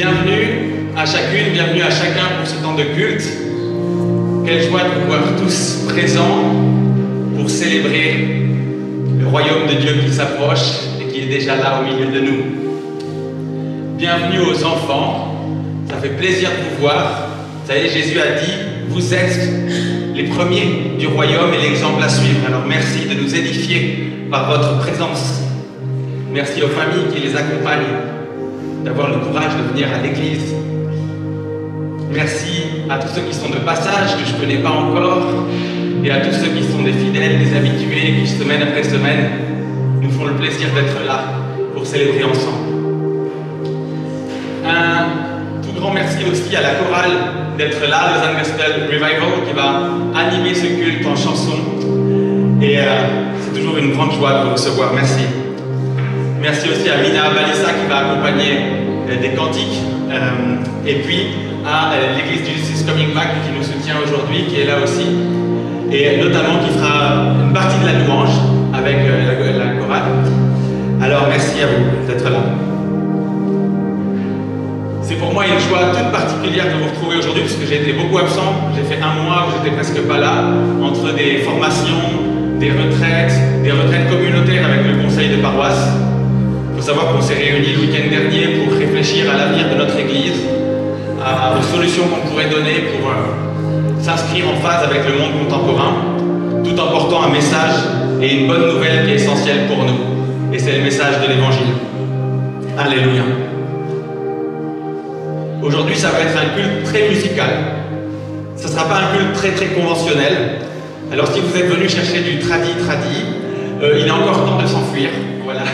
Bienvenue à chacune, bienvenue à chacun pour ce temps de culte. Quelle joie de vous voir tous présents pour célébrer le royaume de Dieu qui s'approche et qui est déjà là au milieu de nous. Bienvenue aux enfants, ça fait plaisir de vous voir. Vous savez, Jésus a dit, vous êtes les premiers du royaume et l'exemple à suivre. Alors merci de nous édifier par votre présence. Merci aux familles qui les accompagnent, d'avoir le courage de venir à l'église. Merci à tous ceux qui sont de passage, que je ne connais pas encore, et à tous ceux qui sont des fidèles, des habitués, qui semaine après semaine nous font le plaisir d'être là pour célébrer ensemble. Un tout grand merci aussi à la chorale d'être là, Lausanne Gospel Revival, qui va animer ce culte en chanson. Et c'est toujours une grande joie de vous recevoir. Merci. Merci aussi à Mina Balissa qui va accompagner des cantiques. Et puis à l'église du Jesus Coming Back qui nous soutient aujourd'hui, qui est là aussi. Et notamment qui fera une partie de la louange avec la chorale. Alors merci à vous d'être là. C'est pour moi une joie toute particulière de vous retrouver aujourd'hui, parce que j'ai été beaucoup absent. J'ai fait un mois où j'étais presque pas là, entre des formations, des retraites communautaires avec le conseil de paroisse. Il faut savoir qu'on s'est réunis le week-end dernier pour réfléchir à l'avenir de notre Église, aux solutions qu'on pourrait donner pour s'inscrire en phase avec le monde contemporain, tout en portant un message et une bonne nouvelle qui est essentielle pour nous. Et c'est le message de l'Évangile. Alléluia. Aujourd'hui, ça va être un culte très musical. Ce ne sera pas un culte très conventionnel. Alors si vous êtes venu chercher du tradi, il est encore temps de s'enfuir. Voilà.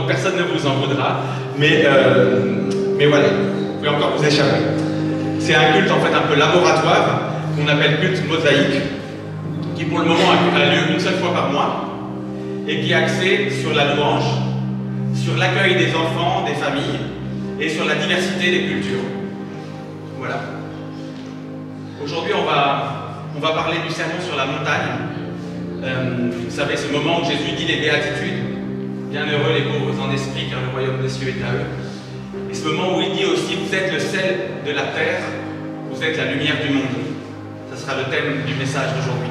Personne ne vous en voudra, mais voilà, vous pouvez encore vous échapper. C'est un culte en fait un peu laboratoire, qu'on appelle culte mosaïque, qui pour le moment a lieu une seule fois par mois, et qui est axé sur la louange, sur l'accueil des enfants, des familles, et sur la diversité des cultures. Voilà. Aujourd'hui, on va parler du sermon sur la montagne. Vous savez, ce moment où Jésus dit les béatitudes. Bienheureux les pauvres en esprit, car le royaume des cieux est à eux. Et ce moment où il dit aussi, vous êtes le sel de la terre, vous êtes la lumière du monde. Ce sera le thème du message d'aujourd'hui.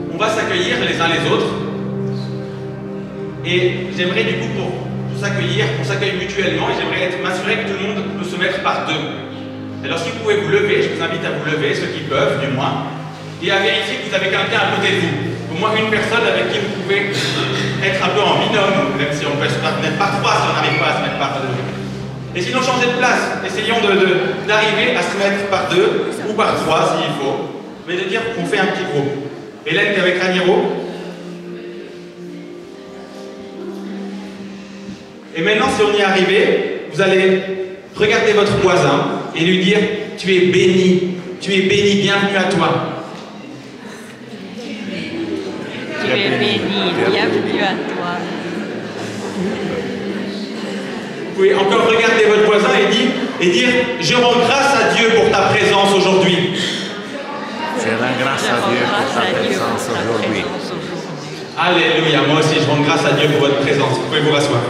On va s'accueillir les uns les autres. Et j'aimerais du coup, pour s'accueillir, qu'on s'accueille mutuellement, et j'aimerais m'assurer que tout le monde peut se mettre par deux. Alors si vous pouvez vous lever, je vous invite à vous lever, ceux qui peuvent du moins, et à vérifier que vous avez quelqu'un à côté de vous. Au moins une personne avec qui vous pouvez être un peu en binôme, même si on peut se mettre par trois si on n'arrive pas à se mettre par deux. Et sinon, changez de place. Essayons d'arriver à se mettre par deux ou par trois s'il faut, mais de dire qu'on fait un petit groupe. Hélène, tu es avec Raniero. Et maintenant, si on y est arrivé, vous allez regarder votre voisin et lui dire « Tu es béni, bienvenue à toi ». Tu es béni, bienvenue à toi. Vous pouvez encore regarder votre voisin et dire « Je rends grâce à Dieu pour ta présence aujourd'hui ». Je rends grâce à Dieu pour ta présence aujourd'hui. Alléluia, moi aussi je rends grâce à Dieu pour votre présence. Vous pouvez vous rasseoir.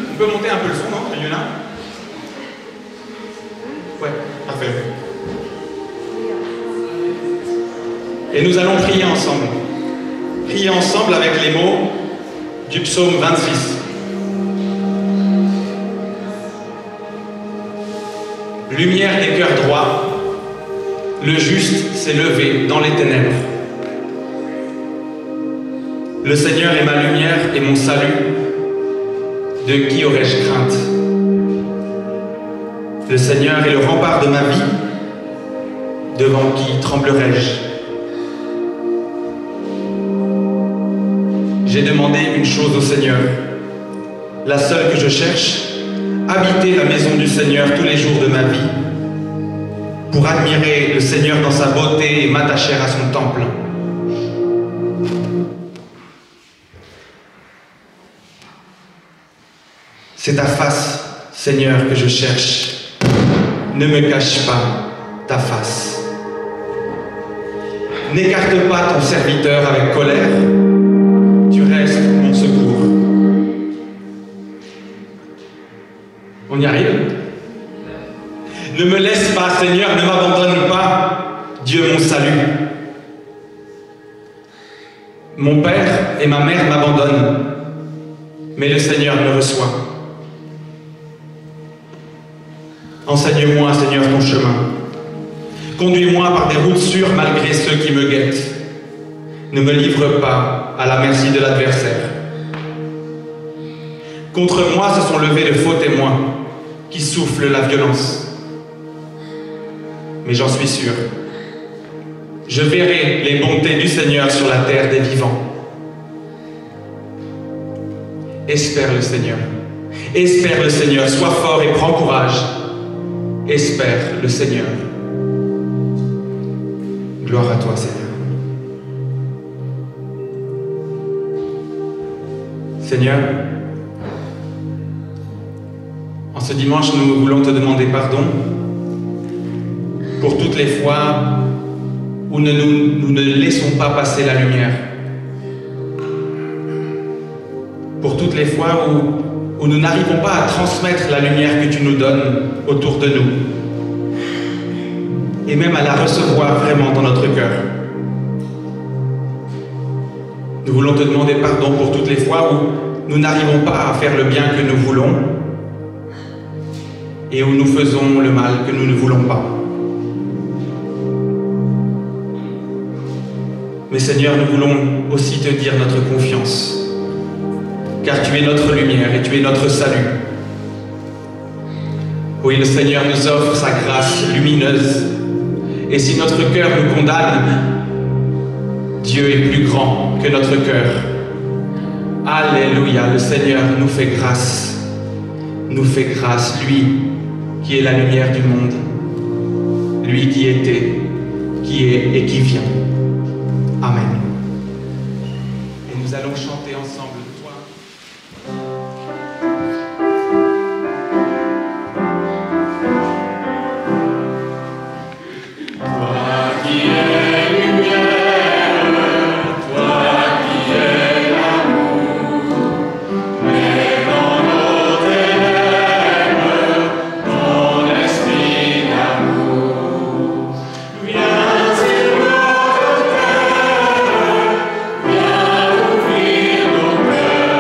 On peut monter un peu le son, non, Yuna? Ouais, parfait. Et nous allons prier ensemble. Prier ensemble avec les mots du psaume 26. Lumière des cœurs droits, le juste s'est levé dans les ténèbres. Le Seigneur est ma lumière et mon salut. De qui aurais-je crainte? Le Seigneur est le rempart de ma vie. Devant qui tremblerais-je? J'ai demandé une chose au Seigneur, la seule que je cherche, habiter la maison du Seigneur tous les jours de ma vie, pour admirer le Seigneur dans sa beauté et m'attacher à son temple. C'est ta face, Seigneur, que je cherche. Ne me cache pas ta face. N'écarte pas ton serviteur avec colère. Tu restes mon secours. On y arrive? Ne me laisse pas, Seigneur, ne m'abandonne pas, Dieu mon salut. Mon père et ma mère m'abandonnent, mais le Seigneur me reçoit. Enseigne-moi, Seigneur, ton chemin. Conduis-moi par des routes sûres malgré ceux qui me guettent. Ne me livre pas à la merci de l'adversaire. Contre moi se sont levés de faux témoins qui soufflent la violence. Mais j'en suis sûr, je verrai les bontés du Seigneur sur la terre des vivants. Espère le Seigneur. Espère le Seigneur. Sois fort et prends courage. Espère le Seigneur. Gloire à toi, Seigneur. Seigneur, en ce dimanche, nous voulons te demander pardon pour toutes les fois où nous ne laissons pas passer la lumière. Pour toutes les fois où nous n'arrivons pas à transmettre la lumière que tu nous donnes autour de nous. Et même à la recevoir vraiment dans notre cœur. Nous voulons te demander pardon pour toutes les fois où nous n'arrivons pas à faire le bien que nous voulons et où nous faisons le mal que nous ne voulons pas. Mais Seigneur, nous voulons aussi te dire notre confiance, car tu es notre lumière et tu es notre salut. Oui, le Seigneur nous offre sa grâce lumineuse. Et si notre cœur nous condamne, Dieu est plus grand que notre cœur. Alléluia, le Seigneur nous fait grâce. Nous fait grâce, lui qui est la lumière du monde. Lui qui était, qui est et qui vient. Amen. Et nous allons chanter ensemble, toi. Viens ouvrir nos cœurs.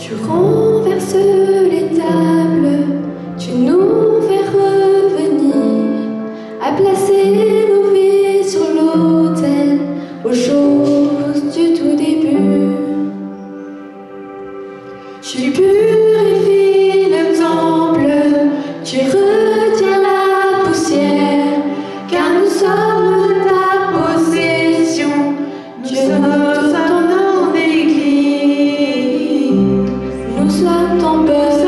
Tu renverses les tables, tu nous fais revenir à placer nos vies sur l'autel aux choses du tout début. Tu purifies le temple, tu retiens la poussière, car nous sommes de ta possession, nous sommes ton église, nous sommes ton peuple.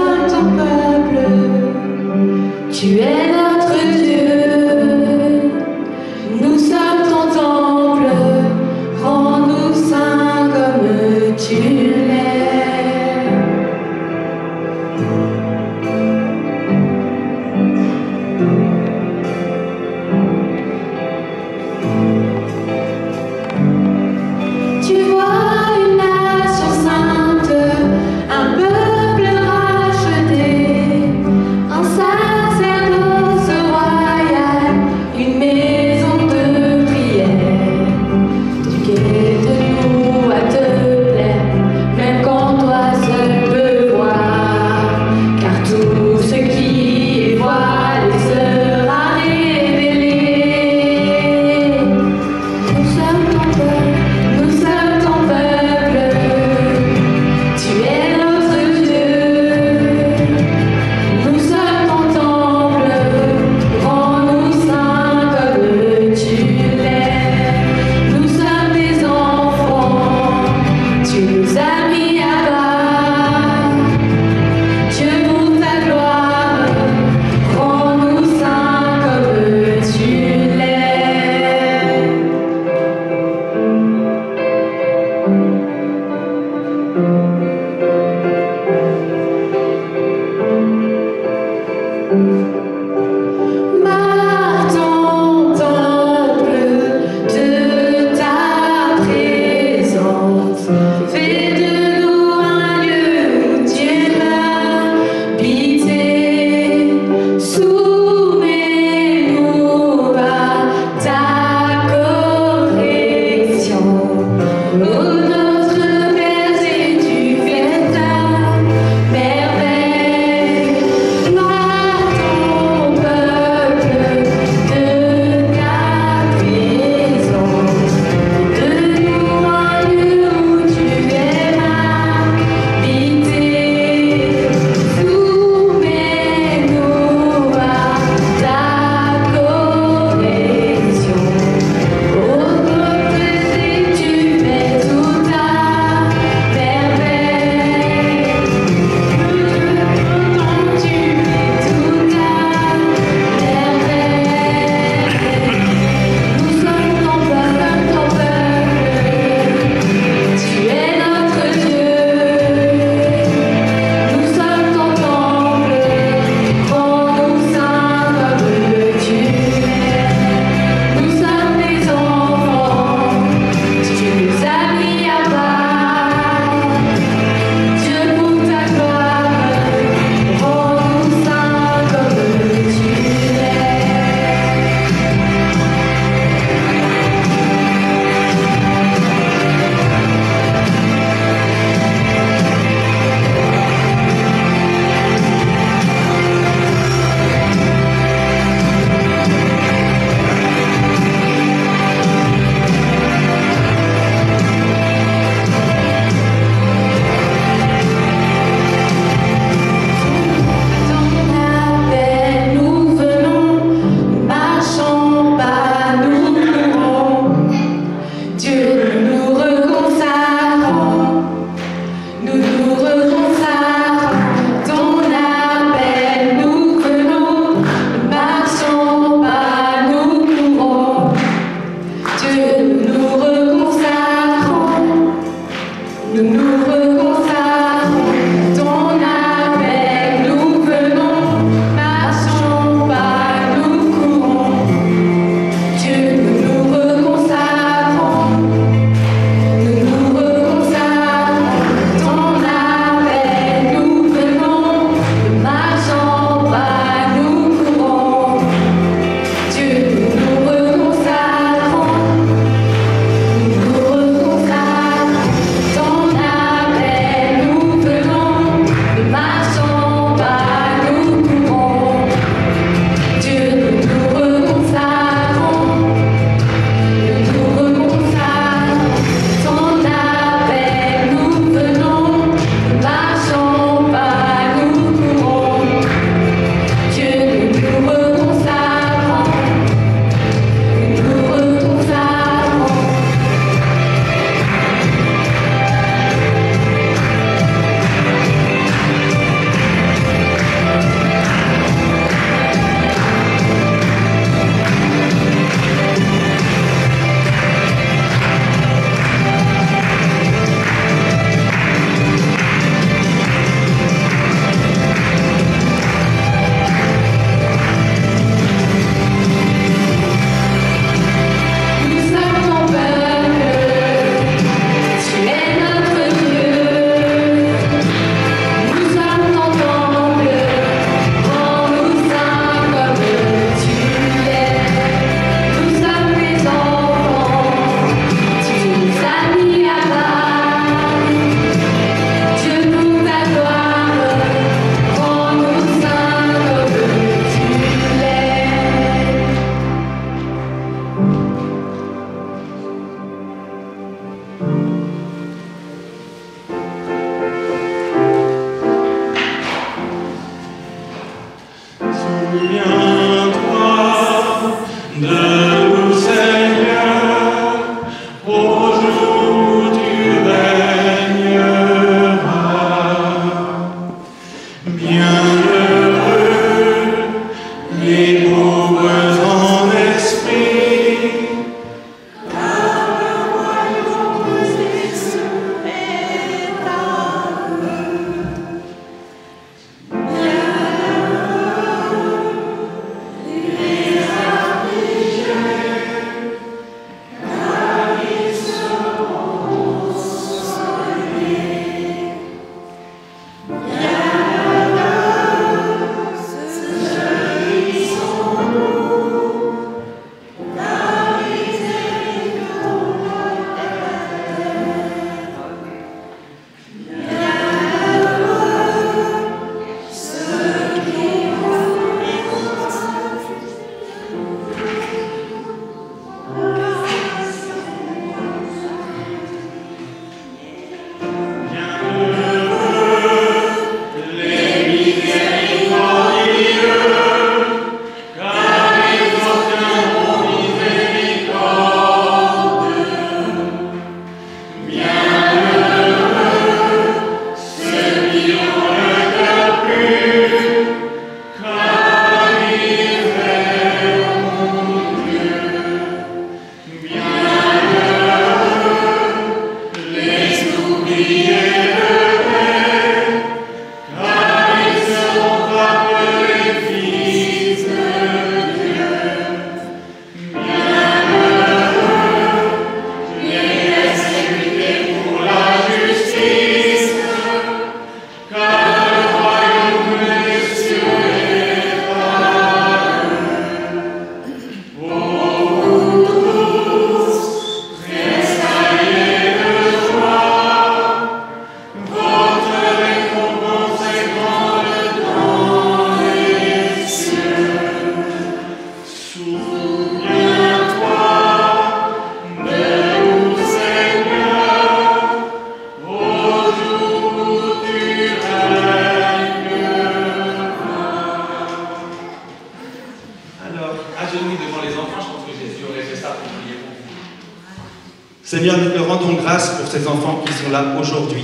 Seigneur, nous te rendons grâce pour ces enfants qui sont là aujourd'hui.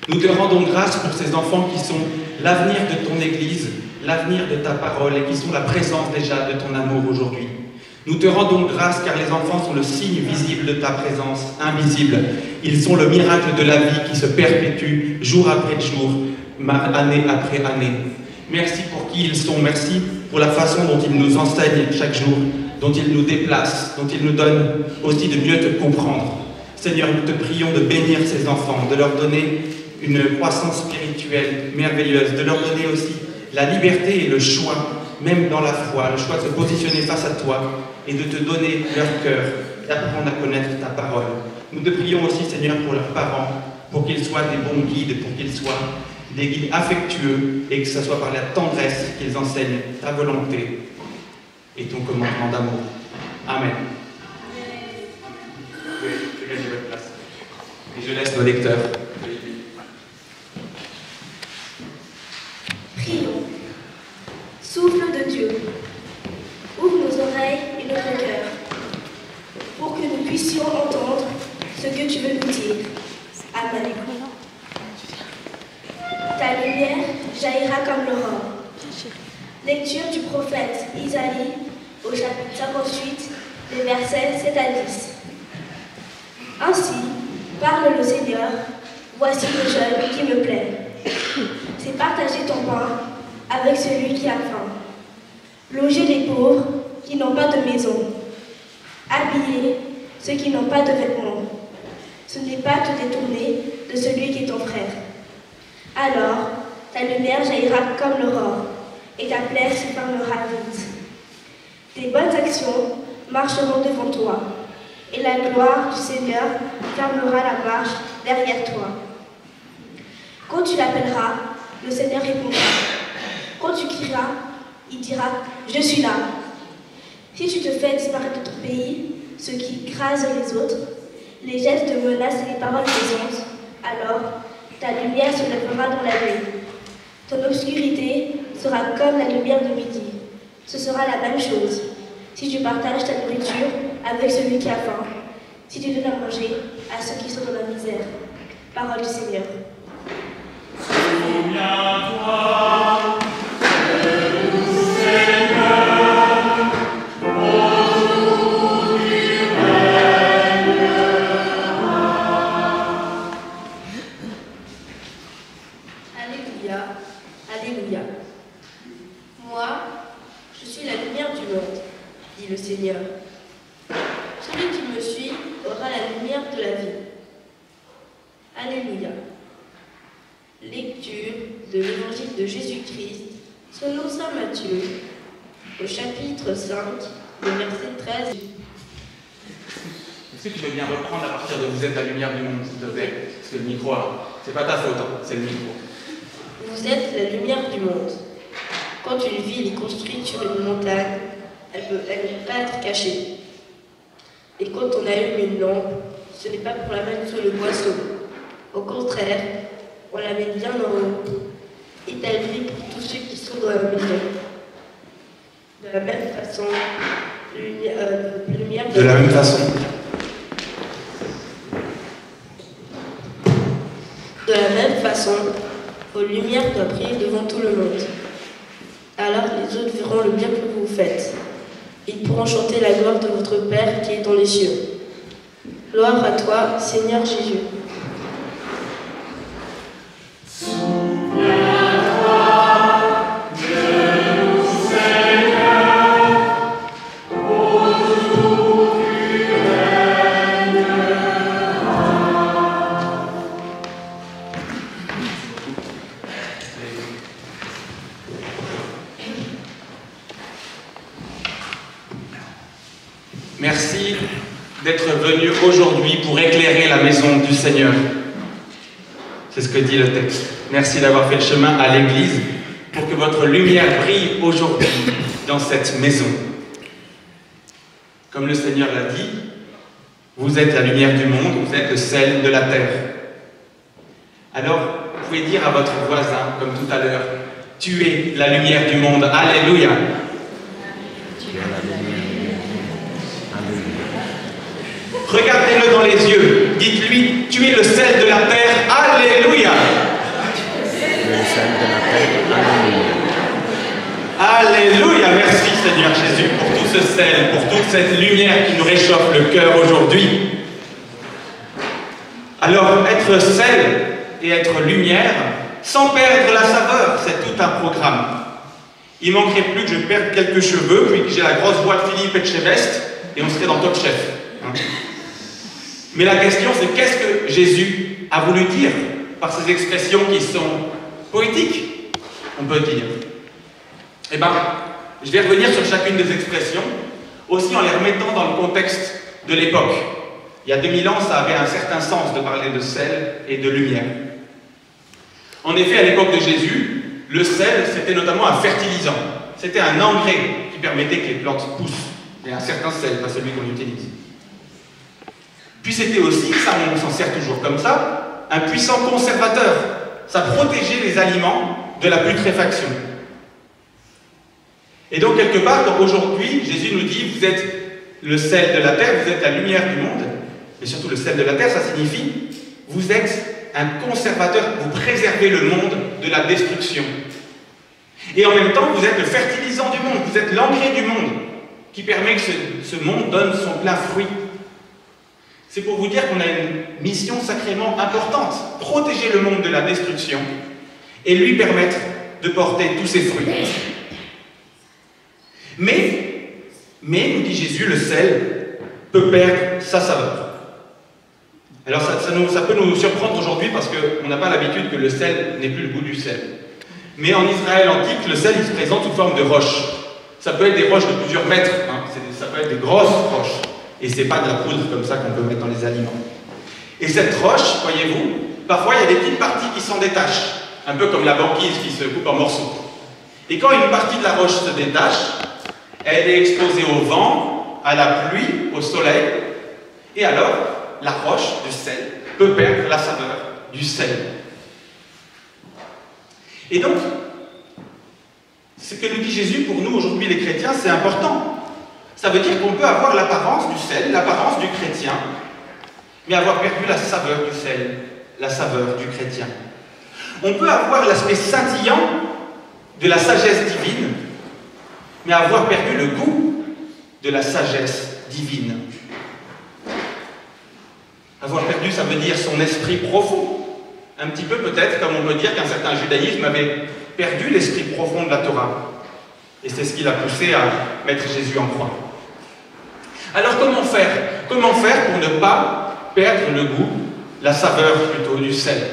Nous te rendons grâce pour ces enfants qui sont l'avenir de ton Église, l'avenir de ta parole et qui sont la présence déjà de ton amour aujourd'hui. Nous te rendons grâce car les enfants sont le signe visible de ta présence, invisible. Ils sont le miracle de la vie qui se perpétue jour après jour, année après année. Merci pour qui ils sont, merci pour la façon dont ils nous enseignent chaque jour, dont ils nous déplacent, dont ils nous donnent aussi de mieux te comprendre. Seigneur, nous te prions de bénir ces enfants, de leur donner une croissance spirituelle merveilleuse, de leur donner aussi la liberté et le choix, même dans la foi, le choix de se positionner face à toi et de te donner leur cœur, d'apprendre à connaître ta parole. Nous te prions aussi, Seigneur, pour leurs parents, pour qu'ils soient des bons guides, pour qu'ils soient des guides affectueux et que ce soit par la tendresse qu'ils enseignent ta volonté et ton commandement d'amour. Amen. Oui, je gagne votre place. Et je laisse nos lecteurs. Prions. Souffle de Dieu, ouvre nos oreilles et notre cœur, pour que nous puissions entendre ce que tu veux nous dire. Amen. Ta lumière jaillira comme l'aurore. Lecture du prophète Isaïe au chapitre 58, les versets 7 à 10. Ainsi, parle le Seigneur, voici le jeûne qui me plaît. C'est partager ton pain avec celui qui a faim. Loger les pauvres qui n'ont pas de maison. Habiller ceux qui n'ont pas de vêtements. Ce n'est pas te détourner de celui qui est ton frère. Alors, ta lumière jaillira comme l'aurore, et ta plaie se fermera vite. Tes bonnes actions marcheront devant toi, et la gloire du Seigneur fermera la marche derrière toi. Quand tu l'appelleras, le Seigneur répondra. Quand tu crieras, il dira « Je suis là ». Si tu te fais disparaître de ton pays, ce qui écrase les autres, les gestes de menace et les paroles plaisantes, alors ta lumière se lèvera dans la nuit. Ton obscurité sera comme la lumière de midi. Ce sera la même chose si tu partages ta nourriture avec celui qui a faim, si tu donnes à manger à ceux qui sont dans la misère. Parole du Seigneur. Souviens-toi de nous, Seigneur, au jour du règne. Alléluia, Alléluia. Moi, je suis la lumière du monde, dit le Seigneur. Celui qui me suit aura la lumière de la vie. Alléluia. Lecture de l'évangile de Jésus-Christ selon saint Matthieu, au chapitre 5, le verset 13. Est-ce que tu veux bien reprendre à partir de vous êtes la lumière du monde, s'il te plaît? Parce que le micro, c'est pas ta faute, hein, c'est le micro. Vous êtes la lumière du monde. Quand une ville est construite sur une montagne, elle ne peut pas être cachée. Et quand on allume une lampe, ce n'est pas pour la mettre sous le boisseau. Au contraire, on la met bien en haut, établie pour tous ceux qui sont dans la maison. De la même façon, De la même façon. De la même façon, vos lumières doivent briller devant tout le monde. Alors les autres verront le bien que vous faites. Ils pourront chanter la gloire de votre Père qui est dans les cieux. Gloire à toi, Seigneur Jésus. d'être venu aujourd'hui pour éclairer la maison du Seigneur. C'est ce que dit le texte. Merci d'avoir fait le chemin à l'église pour que votre lumière brille aujourd'hui dans cette maison. Comme le Seigneur l'a dit, vous êtes la lumière du monde, vous êtes le sel de la terre. Alors, vous pouvez dire à votre voisin, comme tout à l'heure, tu es la lumière du monde. Alléluia. Regardez-le dans les yeux. Dites-lui, tu es le sel de la terre. Alléluia. Le sel de la terre. Alléluia. Alléluia. Merci Seigneur Jésus pour tout ce sel, pour toute cette lumière qui nous réchauffe le cœur aujourd'hui. Alors, être sel et être lumière, sans perdre la saveur, c'est tout un programme. Il manquerait plus que je perde quelques cheveux, puis que j'ai la grosse voix de Philippe Etchebest, et on serait dans Top Chef. Hein. Mais la question, c'est qu'est-ce que Jésus a voulu dire par ces expressions qui sont poétiques, on peut dire. Eh bien, je vais revenir sur chacune des expressions, aussi en les remettant dans le contexte de l'époque. Il y a 2000 ans, ça avait un certain sens de parler de sel et de lumière. En effet, à l'époque de Jésus, le sel, c'était notamment un fertilisant. C'était un engrais qui permettait que les plantes poussent. Mais un certain sel, pas celui qu'on utilise. Puis c'était aussi, ça on s'en sert toujours comme ça, un puissant conservateur. Ça protégeait les aliments de la putréfaction. Et donc, quelque part, aujourd'hui, Jésus nous dit, vous êtes le sel de la terre, vous êtes la lumière du monde, et surtout le sel de la terre, ça signifie, vous êtes un conservateur, vous préservez le monde de la destruction. Et en même temps, vous êtes le fertilisant du monde, vous êtes l'engrais du monde, qui permet que ce monde donne son plein fruit. C'est pour vous dire qu'on a une mission sacrément importante, protéger le monde de la destruction, et lui permettre de porter tous ses fruits. Mais, nous dit Jésus, le sel peut perdre sa saveur. Alors ça peut nous surprendre aujourd'hui parce qu'on n'a pas l'habitude que le sel n'ait plus le goût du sel. Mais en Israël antique, le sel il se présente sous forme de roches. Ça peut être des roches de plusieurs mètres, hein. Ça peut être des grosses roches. Et c'est pas de la poudre comme ça qu'on peut mettre dans les aliments. Et cette roche, voyez-vous, parfois il y a des petites parties qui s'en détachent, un peu comme la banquise qui se coupe en morceaux. Et quand une partie de la roche se détache, elle est exposée au vent, à la pluie, au soleil, et alors la roche du sel peut perdre la saveur du sel. Et donc, ce que nous dit Jésus pour nous aujourd'hui les chrétiens, c'est important. Ça veut dire qu'on peut avoir l'apparence du sel, l'apparence du chrétien, mais avoir perdu la saveur du sel, la saveur du chrétien. On peut avoir l'aspect scintillant de la sagesse divine, mais avoir perdu le goût de la sagesse divine. Avoir perdu, ça veut dire son esprit profond. Un petit peu peut-être, comme on peut dire qu'un certain judaïsme avait perdu l'esprit profond de la Torah. Et c'est ce qui l'a poussé à mettre Jésus en croix. Alors comment faire? Comment faire pour ne pas perdre le goût, la saveur plutôt du sel?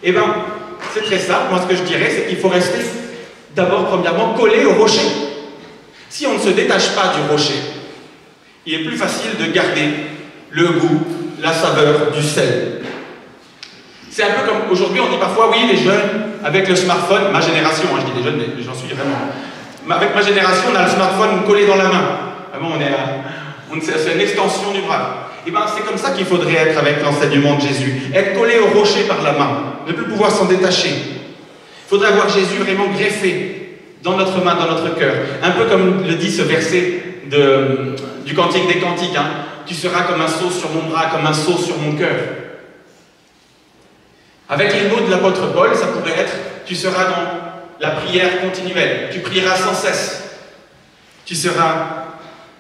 Eh bien, c'est très simple. Moi, ce que je dirais, c'est qu'il faut rester d'abord, premièrement, collé au rocher. Si on ne se détache pas du rocher, il est plus facile de garder le goût, la saveur du sel. C'est un peu comme aujourd'hui, on dit parfois, oui, les jeunes, avec le smartphone, ma génération, hein, je dis les jeunes, mais j'en suis vraiment. Avec ma génération, on a le smartphone collé dans la main. Vraiment, c'est une extension du bras. Et bien, c'est comme ça qu'il faudrait être avec l'enseignement de Jésus. Être collé au rocher par la main, ne plus pouvoir s'en détacher. Il faudrait avoir Jésus vraiment greffé dans notre main, dans notre cœur. Un peu comme le dit ce verset du Cantique des Cantiques. Hein. Tu seras comme un sceau sur mon bras, comme un sceau sur mon cœur. Avec les mots de l'apôtre Paul, ça pourrait être tu seras dans la prière continuelle, tu prieras sans cesse, tu seras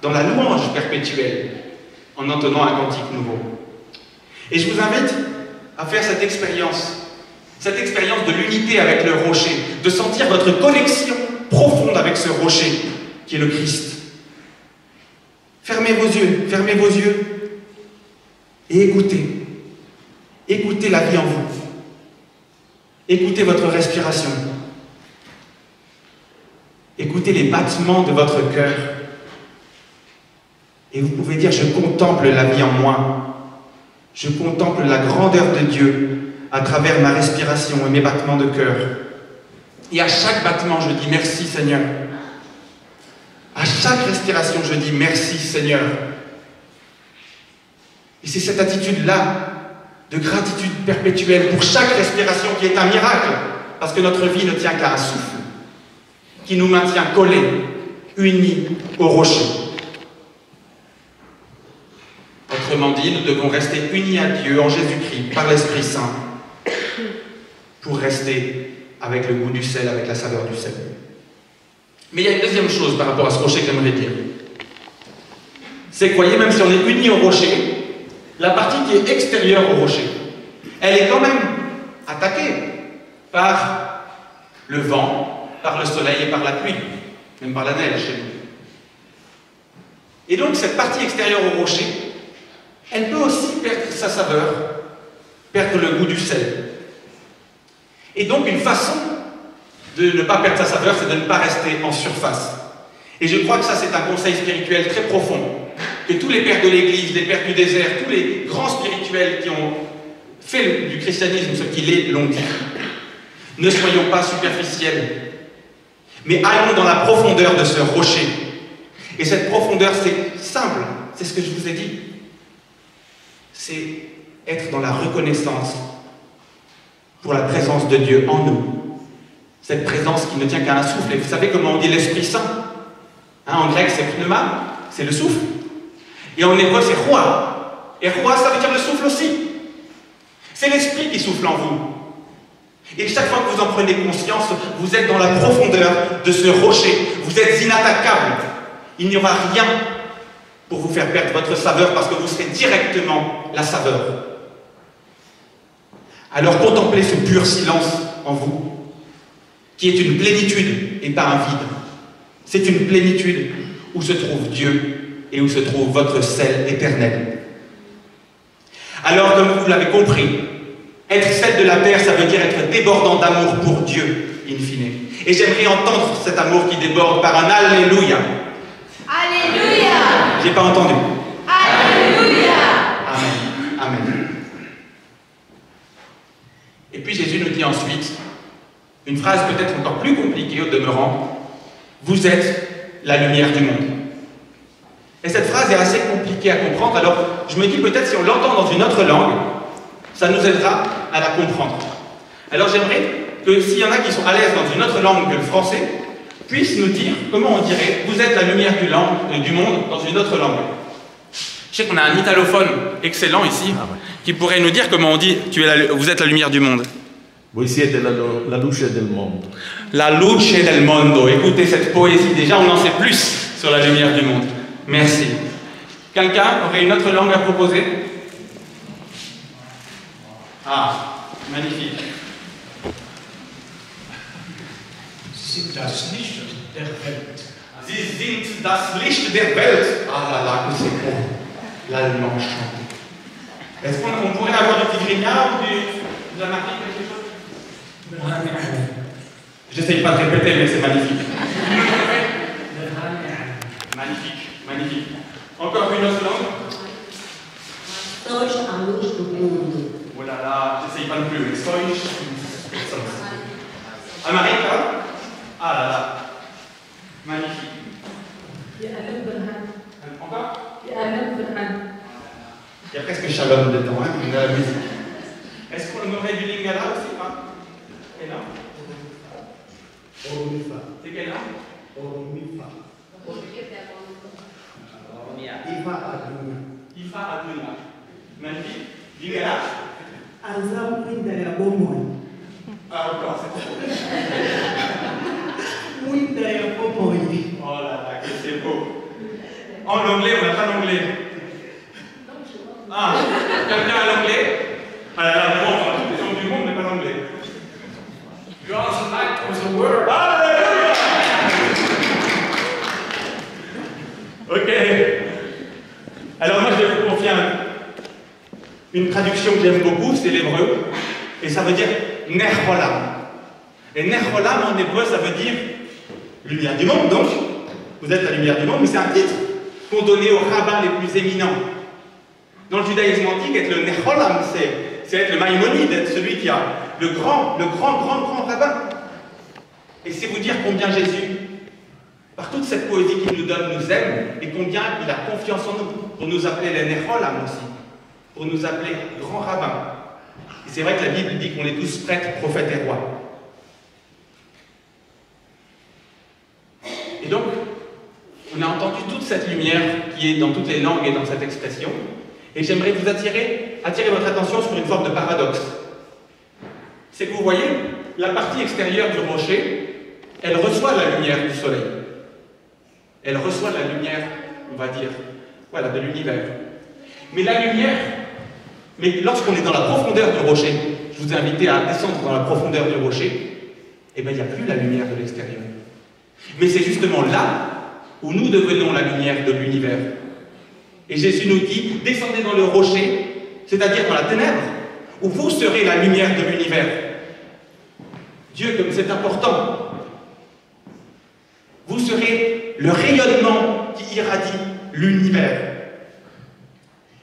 dans la louange perpétuelle en entonnant un cantique nouveau. Et je vous invite à faire cette expérience de l'unité avec le rocher, de sentir votre connexion profonde avec ce rocher qui est le Christ. Fermez vos yeux et écoutez. Écoutez la vie en vous. Écoutez votre respiration. Écoutez les battements de votre cœur. Et vous pouvez dire, je contemple la vie en moi. Je contemple la grandeur de Dieu à travers ma respiration et mes battements de cœur. Et à chaque battement, je dis merci Seigneur. À chaque respiration, je dis merci Seigneur. Et c'est cette attitude-là de gratitude perpétuelle pour chaque respiration qui est un miracle, parce que notre vie ne tient qu'à un souffle, qui nous maintient collés, unis au rocher. Autrement dit, nous devons rester unis à Dieu en Jésus-Christ par l'Esprit Saint pour rester avec le goût du sel, avec la saveur du sel. Mais il y a une deuxième chose par rapport à ce rocher que j'aimerais dire. C'est que, voyez, même si on est unis au rocher, la partie qui est extérieure au rocher, elle est quand même attaquée par le vent, par le soleil et par la pluie, même par la neige chez nous. Et donc cette partie extérieure au rocher, elle peut aussi perdre sa saveur, perdre le goût du sel. Et donc une façon de ne pas perdre sa saveur, c'est de ne pas rester en surface. Et je crois que ça, c'est un conseil spirituel très profond, que tous les pères de l'Église, les pères du désert, tous les grands spirituels qui ont fait du christianisme ce qu'il est, l'ont dit. Ne soyons pas superficiels, mais allons dans la profondeur de ce rocher. Et cette profondeur, c'est simple, c'est ce que je vous ai dit. C'est être dans la reconnaissance pour la présence de Dieu en nous. Cette présence qui ne tient qu'à un souffle. Et vous savez comment on dit l'Esprit Saint? En grec, c'est pneuma, c'est le souffle. Et en hébreu, c'est roi. Et roi, ça veut dire le souffle aussi. C'est l'Esprit qui souffle en vous. Et chaque fois que vous en prenez conscience, vous êtes dans la profondeur de ce rocher. Vous êtes inattaquable. Il n'y aura rien pour vous faire perdre votre saveur parce que vous serez directement la saveur. Alors contemplez ce pur silence en vous, qui est une plénitude et pas un vide. C'est une plénitude où se trouve Dieu et où se trouve votre sel éternel. Alors, comme vous l'avez compris, être sel de la terre, ça veut dire être débordant d'amour pour Dieu, in fine. Et j'aimerais entendre cet amour qui déborde par un Alléluia. Alléluia. J'ai pas entendu. Alléluia. Amen. Amen. Et puis Jésus nous dit ensuite, une phrase peut-être encore plus compliquée au demeurant, vous êtes la lumière du monde. Et cette phrase est assez compliquée à comprendre, alors je me dis peut-être si on l'entend dans une autre langue, ça nous aidera à la comprendre. Alors j'aimerais que s'il y en a qui sont à l'aise dans une autre langue que le français, puissent nous dire comment on dirait vous êtes la lumière du monde dans une autre langue. Je sais qu'on a un italophone excellent ici qui pourrait nous dire comment on dit vous êtes la lumière du monde. Voi siete la luce del mondo. La luce del mondo. Écoutez cette poésie, déjà on en sait plus sur la lumière du monde. Merci. Quelqu'un aurait une autre langue à proposer? Ah, magnifique. Sie sind das Licht der Welt. Sie sind das Licht der Welt. Ah là là, que c'est beau. L'allemand chante. Est-ce qu'on pourrait avoir du tigrignard ou de la marque, quelque chose? J'essaye pas de répéter, mais c'est magnifique. Magnifique, magnifique. Encore une autre langue? Oh là là, j'essaye pas non plus. Amérique, ah là là. Magnifique. Encore? Il y a presque shalom dedans, hein, on a la musique. Est-ce qu'on aurait du lingala aussi, pas? Quelle langue? C'est quelle langue? Ifa Aduna. Magnifique. Lingala? Ah, encore, c'est trop. Oh là là, que c'est beau. En anglais, on n'a pas l'anglais. Ah, quelqu'un a l'anglais? Ah là là, vraiment, on a toutes les langues du monde, mais pas l'anglais. You are the light of the world. Alléluia! Ok. Alors moi, je vais vous confier une traduction que j'aime beaucoup, c'est l'hébreu, et ça veut dire Ner Olam. Et Ner Olam en hébreu, ça veut dire lumière du monde, donc. Vous êtes la lumière du monde, mais c'est un titre. qu'on donnait aux rabbins les plus éminents. Dans le judaïsme antique, être le Necholam, c'est être le Maïmonide, être celui qui a le grand rabbin. Et c'est vous dire combien Jésus, par toute cette poésie qu'il nous donne, nous aime, et combien il a confiance en nous, pour nous appeler les Necholam aussi, pour nous appeler grands rabbins. Et c'est vrai que la Bible dit qu'on est tous prêtres, prophètes et rois. Et donc, on a entendu toute cette lumière qui est dans toutes les langues et dans cette expression, et j'aimerais vous attirer votre attention sur une forme de paradoxe. C'est que vous voyez, la partie extérieure du rocher, elle reçoit la lumière du soleil. Elle reçoit la lumière, on va dire, voilà, de l'univers. Mais la lumière, mais lorsqu'on est dans la profondeur du rocher, je vous ai invité à descendre dans la profondeur du rocher, eh bien il n'y a plus la lumière de l'extérieur. Mais c'est justement là où nous devenons la lumière de l'univers. Et Jésus nous dit, descendez dans le rocher, c'est-à-dire dans la ténèbre, où vous serez la lumière de l'univers. Dieu, comme c'est important, vous serez le rayonnement qui irradie l'univers.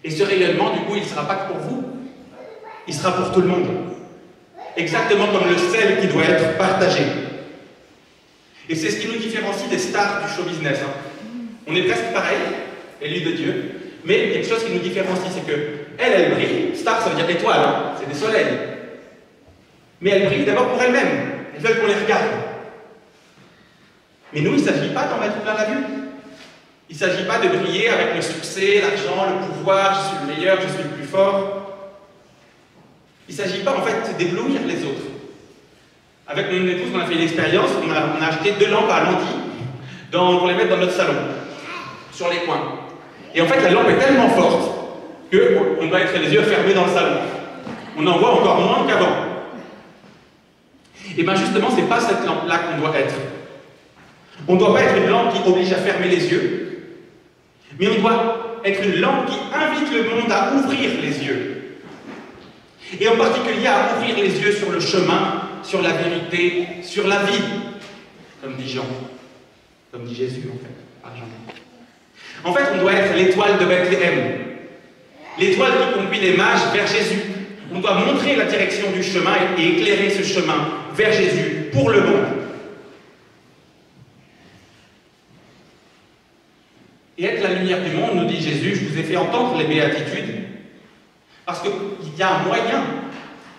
Et ce rayonnement, du coup, il ne sera pas que pour vous, il sera pour tout le monde. Exactement comme le sel qui doit être partagé. Et c'est ce qui nous différencie des stars du show business. On est presque pareil, élus de Dieu, mais il y a quelque chose qui nous différencie, c'est que elle brille, star ça veut dire étoile, c'est des soleils. Mais elle brille d'abord pour elle-même, elles veulent qu'on les regarde. Mais nous, il ne s'agit pas d'en mettre plein la vue. Il ne s'agit pas de briller avec le succès, l'argent, le pouvoir, je suis le meilleur, je suis le plus fort. Il ne s'agit pas en fait d'éblouir les autres. Avec mon épouse, on a fait une expérience, on a acheté 2 lampes à lentilles pour les mettre dans notre salon, sur les coins. Et en fait, la lampe est tellement forte qu'on doit être les yeux fermés dans le salon. On en voit encore moins qu'avant. Et bien justement, ce n'est pas cette lampe-là qu'on doit être. On ne doit pas être une lampe qui oblige à fermer les yeux, mais on doit être une lampe qui invite le monde à ouvrir les yeux. Et en particulier à ouvrir les yeux sur le chemin, sur la vérité, sur la vie, comme dit Jean, comme dit Jésus en fait, par Jean. En fait, on doit être l'étoile de Bethléem, l'étoile qui conduit les mages vers Jésus. On doit montrer la direction du chemin et éclairer ce chemin vers Jésus pour le monde. Et être la lumière du monde, nous dit Jésus, je vous ai fait entendre les béatitudes, parce qu'il y a un moyen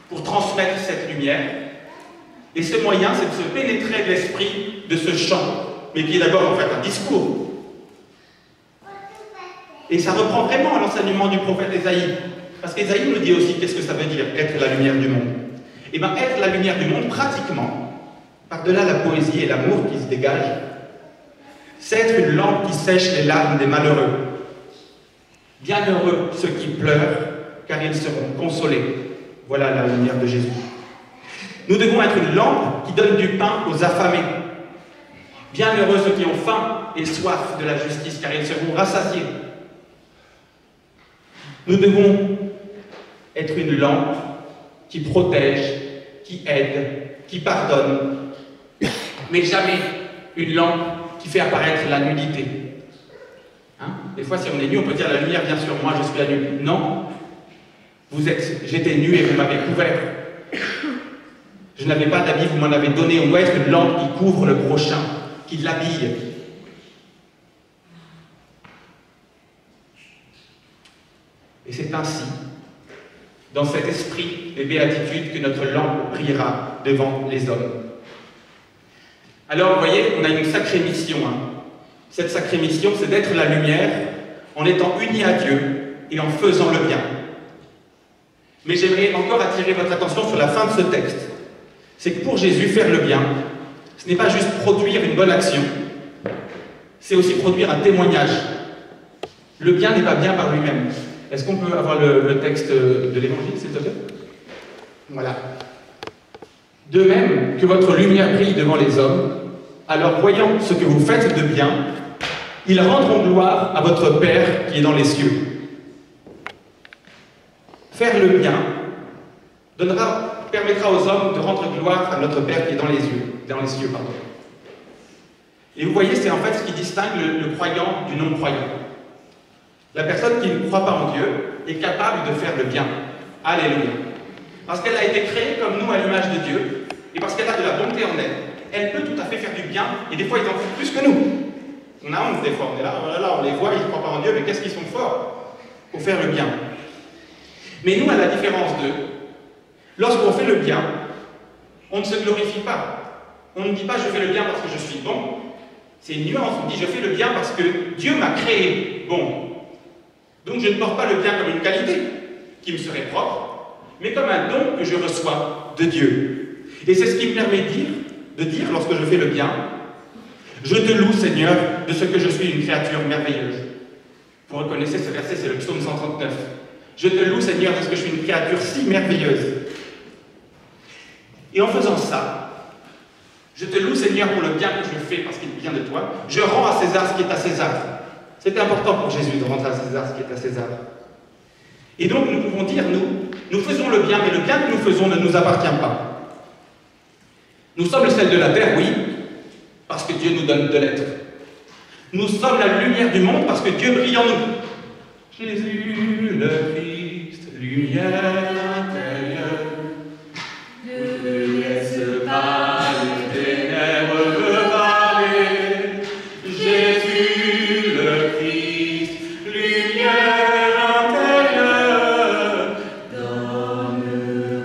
pour transmettre cette lumière, et ce moyen, c'est de se pénétrer de l'esprit de ce chant, mais qui est d'abord en fait un discours. Et ça reprend vraiment l'enseignement du prophète Ésaïe, parce qu'Ésaïe nous dit aussi qu'est-ce que ça veut dire, être la lumière du monde. Et bien être la lumière du monde, pratiquement, par-delà la poésie et l'amour qui se dégagent, c'est être une lampe qui sèche les larmes des malheureux. Bienheureux ceux qui pleurent, car ils seront consolés. Voilà la lumière de Jésus. Nous devons être une lampe qui donne du pain aux affamés. Bienheureux ceux qui ont faim et soif de la justice, car ils seront rassasiés. Nous devons être une lampe qui protège, qui aide, qui pardonne, mais jamais une lampe qui fait apparaître la nudité. Des fois, si on est nu, on peut dire la lumière vient sur moi, je suis la nu. Non, j'étais nu et vous m'avez couvert. Je n'avais pas d'habit, vous m'en avez donné. On doit être une lampe qui couvre le prochain, qui l'habille. Et c'est ainsi, dans cet esprit des béatitudes, que notre lampe brillera devant les hommes. Alors, vous voyez, on a une sacrée mission. Cette sacrée mission, c'est d'être la lumière en étant unis à Dieu et en faisant le bien. Mais j'aimerais encore attirer votre attention sur la fin de ce texte. C'est que pour Jésus, faire le bien, ce n'est pas juste produire une bonne action, c'est aussi produire un témoignage. Le bien n'est pas bien par lui-même. Est-ce qu'on peut avoir le texte de l'Évangile, s'il te plaît? Voilà. De même que votre lumière brille devant les hommes, alors voyant ce que vous faites de bien, ils rendront gloire à votre Père qui est dans les cieux. Faire le bien permettra aux hommes de rendre gloire à notre Père qui est dans les cieux. Et vous voyez, c'est en fait ce qui distingue le croyant du non-croyant. La personne qui ne croit pas en Dieu est capable de faire le bien. Alléluia. Parce qu'elle a été créée comme nous à l'image de Dieu, et parce qu'elle a de la bonté en elle, elle peut tout à fait faire du bien, et des fois ils en font plus que nous. On a honte des fois, on est là, oh là là, on les voit, ils ne croient pas en Dieu, mais qu'est-ce qu'ils sont forts pour faire le bien. Mais nous, à la différence d'eux, lorsqu'on fait le bien, on ne se glorifie pas. On ne dit pas je fais le bien parce que je suis bon. C'est une nuance, on dit je fais le bien parce que Dieu m'a créé bon. Donc je ne porte pas le bien comme une qualité qui me serait propre, mais comme un don que je reçois de Dieu. Et c'est ce qui me permet de dire lorsque je fais le bien, je te loue Seigneur de ce que je suis une créature merveilleuse. Vous reconnaissez ce verset, c'est le psaume 139. Je te loue Seigneur de ce que je suis une créature si merveilleuse. Et en faisant ça, je te loue Seigneur pour le bien que je fais parce qu'il vient de toi. Je rends à César ce qui est à César. C'était important pour Jésus de rendre à César ce qui est à César. Et donc nous pouvons dire, nous faisons le bien, mais le bien que nous faisons ne nous appartient pas. Nous sommes le sel de la terre, oui, parce que Dieu nous donne de l'être. Nous sommes la lumière du monde parce que Dieu brille en nous. Jésus, le Christ, lumière intérieure, ne laisse pas les ténèbres me parler. Jésus, le Christ, lumière intérieure, donne-moi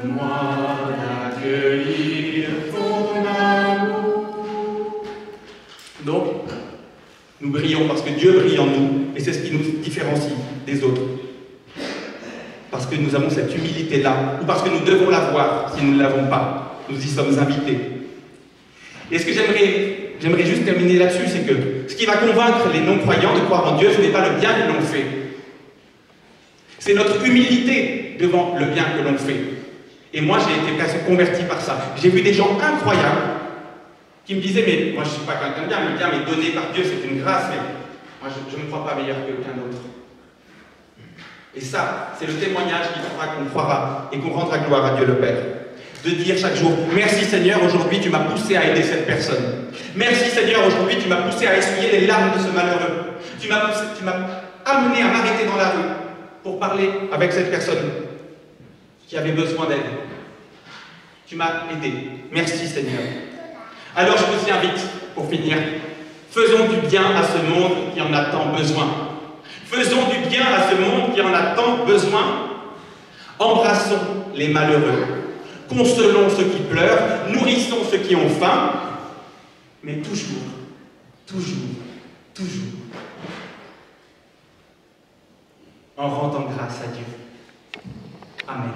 d'accueillir ton amour. Donc, nous brillons parce que Dieu brille en nous, et c'est ce qui nous différencie des autres. Parce que nous avons cette humilité-là, ou parce que nous devons l'avoir si nous ne l'avons pas. Nous y sommes invités. Et ce que j'aimerais juste terminer là-dessus, c'est que ce qui va convaincre les non-croyants de croire en Dieu, ce n'est pas le bien que l'on fait. C'est notre humilité devant le bien que l'on fait. Et moi, j'ai été presque converti par ça. J'ai vu des gens incroyables qui me disaient, mais moi je ne suis pas quelqu'un de bien, le bien m'est donné par Dieu, c'est une grâce, mais moi je ne me crois pas meilleur que quelqu'un d'autre. Et ça, c'est le témoignage qui fera qu'on croira et qu'on rendra gloire à Dieu le Père. De dire chaque jour, merci Seigneur, aujourd'hui tu m'as poussé à aider cette personne. Merci Seigneur, aujourd'hui tu m'as poussé à essuyer les larmes de ce malheureux. Tu m'as amené à m'arrêter dans la rue pour parler avec cette personne qui avait besoin d'aide. Tu m'as aidé. Merci Seigneur. Alors je vous invite, pour finir, faisons du bien à ce monde qui en a tant besoin. Faisons du bien à ce monde qui en a tant besoin. Embrassons les malheureux. Consolons ceux qui pleurent. Nourrissons ceux qui ont faim. Mais toujours, en rendant grâce à Dieu. Amen.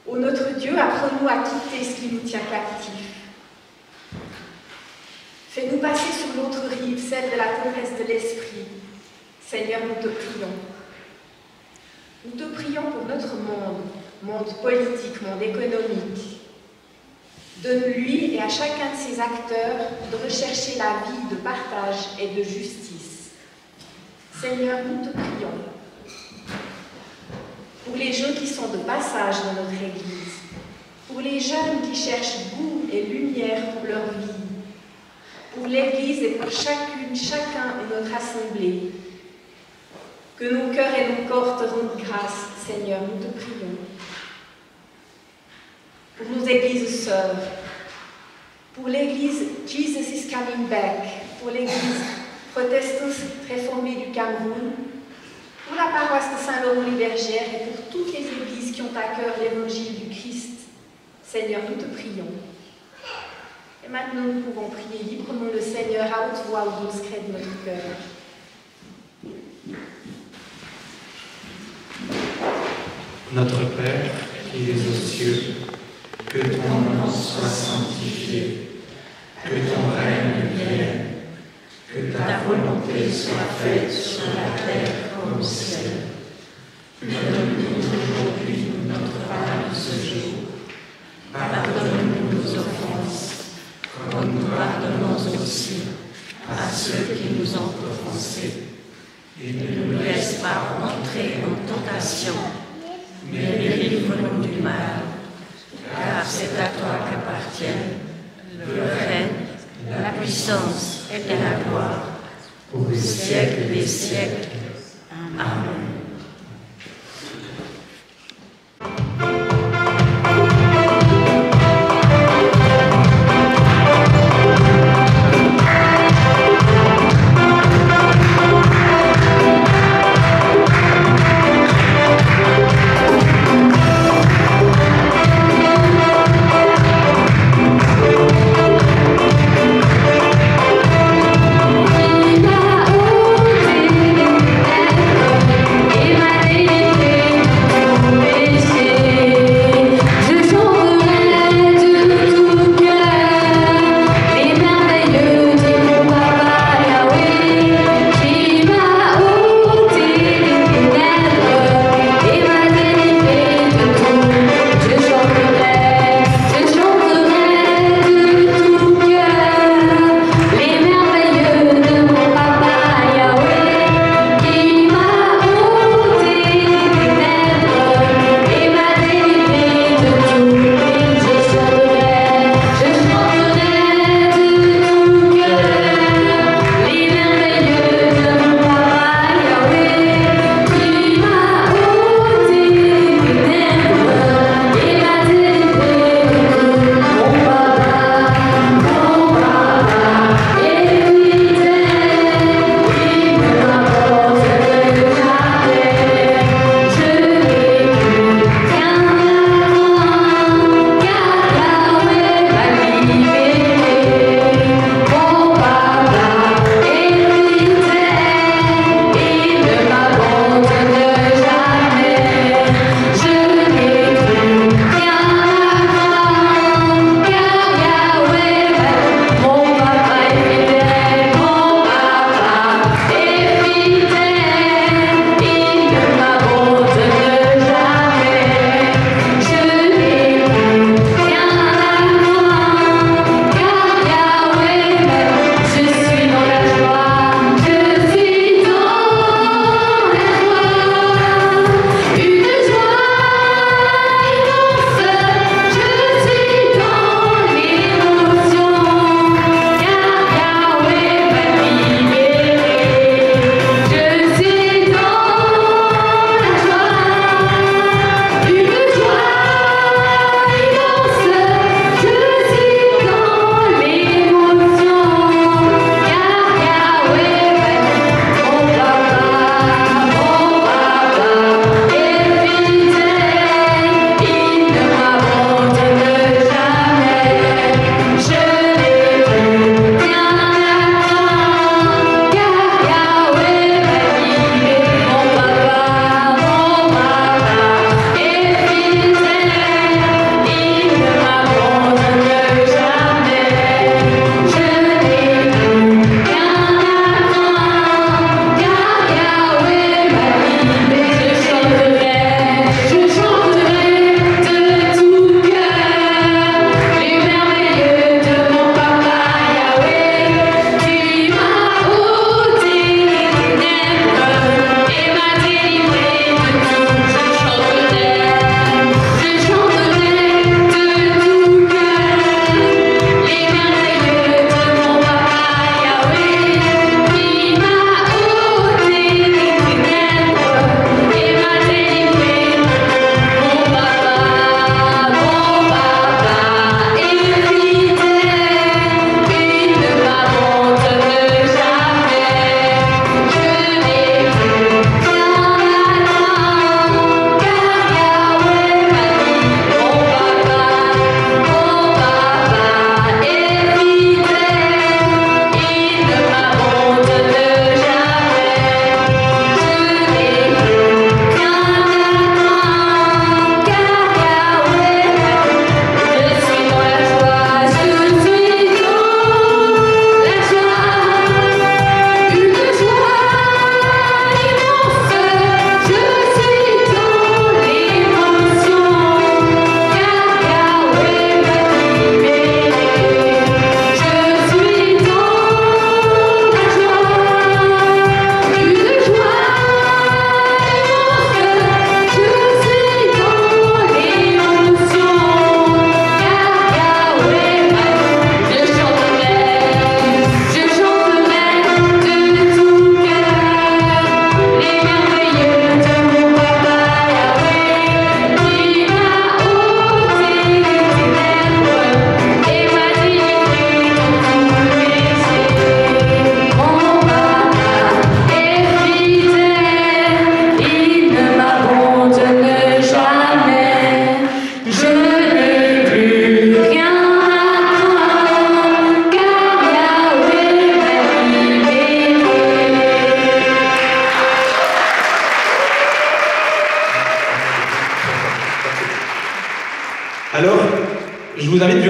Ô notre Dieu, apprends-nous à quitter ce qui nous tient captifs. Fais-nous passer sur l'autre rive, celle de la tendresse de l'esprit. Seigneur, nous te prions. Nous te prions pour notre monde politique, monde économique. Donne-lui et à chacun de ses acteurs de rechercher la vie de partage et de justice. Seigneur, nous te prions. Pour les jeunes qui sont de passage dans notre Église, pour les jeunes qui cherchent goût et lumière pour leur vie, pour l'Église et pour chacun de notre assemblée, que nos cœurs et nos corps te rendent grâce, Seigneur, nous te prions. Pour nos églises sœurs, pour l'église Jesus is Coming Back, pour l'église protestante réformée du Cameroun, pour la paroisse de Saint-Laurent-les-Bergères et pour toutes les églises qui ont à cœur l'évangile du Christ, Seigneur, nous te prions. Et maintenant, nous pouvons prier librement le Seigneur à haute voix au douce craie de notre cœur. Notre Père, qui es aux cieux, que ton nom soit sanctifié, que ton règne vienne, que ta volonté soit faite sur la terre comme au ciel. Donne-nous aujourd'hui notre pain de ce jour. Pardonne-nous nos offenses, comme nous pardonnons aussi à ceux qui nous ont offensés. Et ne nous laisse pas entrer en tentation, mais délivre-nous du mal. Car c'est à toi qu'appartiennent le règne, la puissance et la gloire, pour les siècles des siècles. Amen. Il a osé être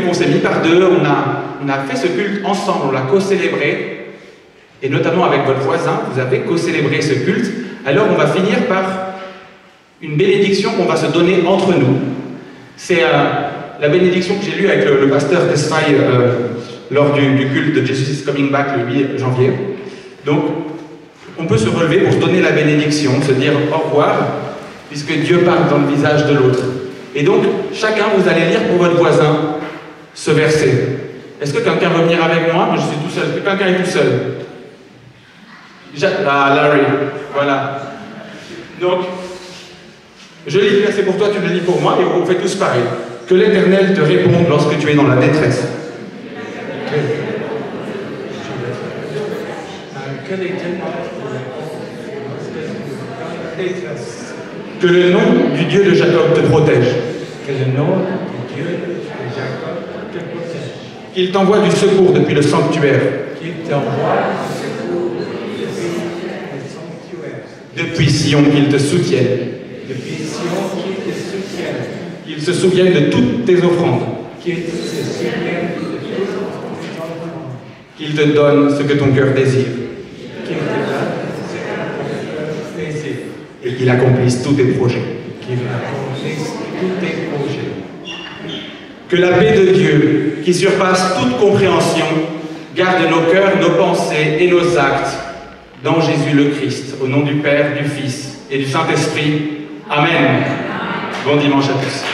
qu'on s'est mis par deux, on a fait ce culte ensemble, on l'a co-célébré, et notamment avec votre voisin, vous avez co-célébré ce culte. Alors on va finir par une bénédiction qu'on va se donner entre nous. C'est la bénédiction que j'ai lue avec le pasteur Tesfaye lors du culte de Jesus is Coming Back le 8 janvier. Donc, on peut se relever pour se donner la bénédiction, se dire au revoir, puisque Dieu parle dans le visage de l'autre. Et donc, chacun, vous allez lire pour votre voisin ce verset. Est-ce que quelqu'un veut venir avec moi? Moi, je suis tout seul. Est-ce que quelqu'un est tout seul? Larry, voilà. Donc, je lis le verset pour toi, tu le lis pour moi, et on fait tous pareil. Que l'Éternel te réponde lorsque tu es dans la détresse. Que le nom du Dieu de Jacob te protège. Que le nom du Dieu de Jacob te protège. Qu'il t'envoie du secours depuis le sanctuaire. Qu'il t'envoie du secours depuis le sanctuaire. Depuis Sion, qu'il te soutienne. Depuis Sion, qu'il te soutienne. Qu'il se souvienne de toutes tes offrandes. Qu'il se souvienne de toutes tes offrandes. Qu'il te donne ce que ton cœur désire. Qu'il te donne ce que ton cœur désire. Et qu'il accomplisse tous tes projets. Qu'il accomplisse tous tes projets. Que la paix de Dieu, qui surpasse toute compréhension, garde nos cœurs, nos pensées et nos actes dans Jésus le Christ, au nom du Père, du Fils et du Saint-Esprit. Amen. Bon dimanche à tous.